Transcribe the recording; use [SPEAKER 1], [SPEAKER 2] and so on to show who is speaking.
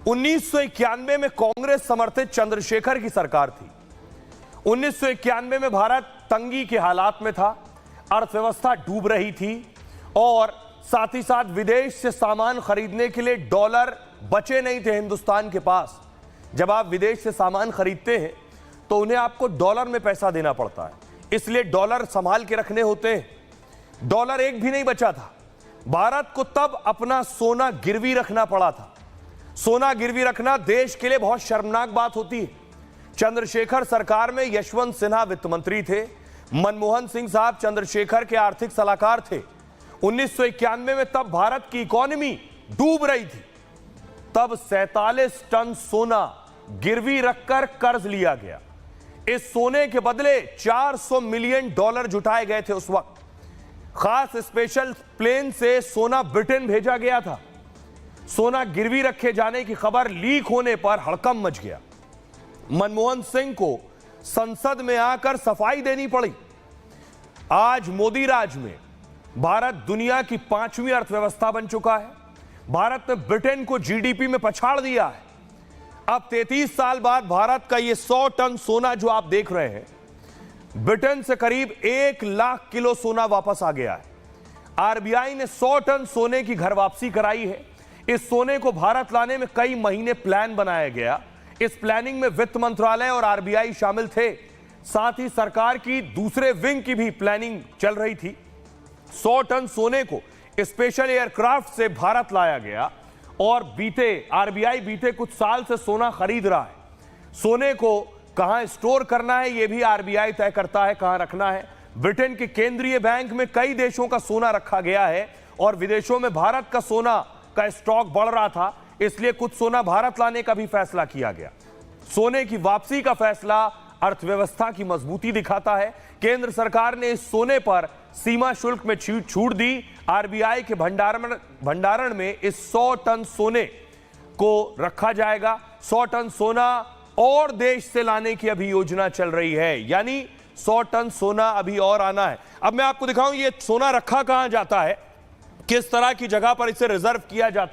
[SPEAKER 1] 1991 में कांग्रेस समर्थित चंद्रशेखर की सरकार थी। 1991 में भारत तंगी के हालात में था, अर्थव्यवस्था डूब रही थी और साथ ही साथ विदेश से सामान खरीदने के लिए डॉलर बचे नहीं थे हिंदुस्तान के पास। जब आप विदेश से सामान खरीदते हैं तो उन्हें आपको डॉलर में पैसा देना पड़ता है, इसलिए डॉलर संभाल के रखने होते हैं। डॉलर एक भी नहीं बचा था। भारत को तब अपना सोना गिरवी रखना पड़ा था। सोना गिरवी रखना देश के लिए बहुत शर्मनाक बात होती है। चंद्रशेखर सरकार में यशवंत सिन्हा वित्त मंत्री थे, मनमोहन सिंह साहब चंद्रशेखर के आर्थिक सलाहकार थे। 1991 में तब भारत की इकोनॉमी डूब रही थी। तब 47 टन सोना गिरवी रखकर कर्ज लिया गया। इस सोने के बदले 400 मिलियन डॉलर जुटाए गए थे। उस वक्त खास स्पेशल प्लेन से सोना ब्रिटेन भेजा गया था। सोना गिरवी रखे जाने की खबर लीक होने पर हड़कंप मच गया। मनमोहन सिंह को संसद में आकर सफाई देनी पड़ी। आज मोदी राज में भारत दुनिया की 5वीं अर्थव्यवस्था बन चुका है। भारत ने ब्रिटेन को जीडीपी में पछाड़ दिया है। अब 33 साल बाद भारत का यह 100 टन सोना जो आप देख रहे हैं, ब्रिटेन से करीब 1 लाख किलो सोना वापस आ गया है। आरबीआई ने 100 टन सोने की घर वापसी कराई है। इस सोने को भारत लाने में कई महीने प्लान बनाया गया। इस प्लानिंग में वित्त मंत्रालय और आरबीआई शामिल थे। साथ ही सरकार की दूसरे विंग की भी प्लानिंग चल रही थी। 100 टन सोने को स्पेशल एयरक्राफ्ट से भारत लाया गया और आरबीआई बीते कुछ साल से सोना खरीद रहा है। सोने को कहां स्टोर करना है यह भी आरबीआई तय करता है, कहां रखना है। ब्रिटेन के केंद्रीय बैंक में कई देशों का सोना रखा गया है और विदेशों में भारत का सोना का स्टॉक बढ़ रहा था, इसलिए कुछ सोना भारत लाने का भी फैसला किया गया। सोने की वापसी का फैसला अर्थव्यवस्था की मजबूती दिखाता है। केंद्र सरकार ने इस सोने पर सीमा शुल्क में छूट दी। आरबीआई के भंडारण में इस 100 टन सोने को रखा जाएगा। 100 टन सोना और देश से लाने की अभी योजना चल रही है, यानी 100 टन सोना अभी और आना है। अब मैं आपको दिखाऊं ये सोना रखा कहां जाता है, किस तरह की जगह पर इसे रिजर्व किया जाता है।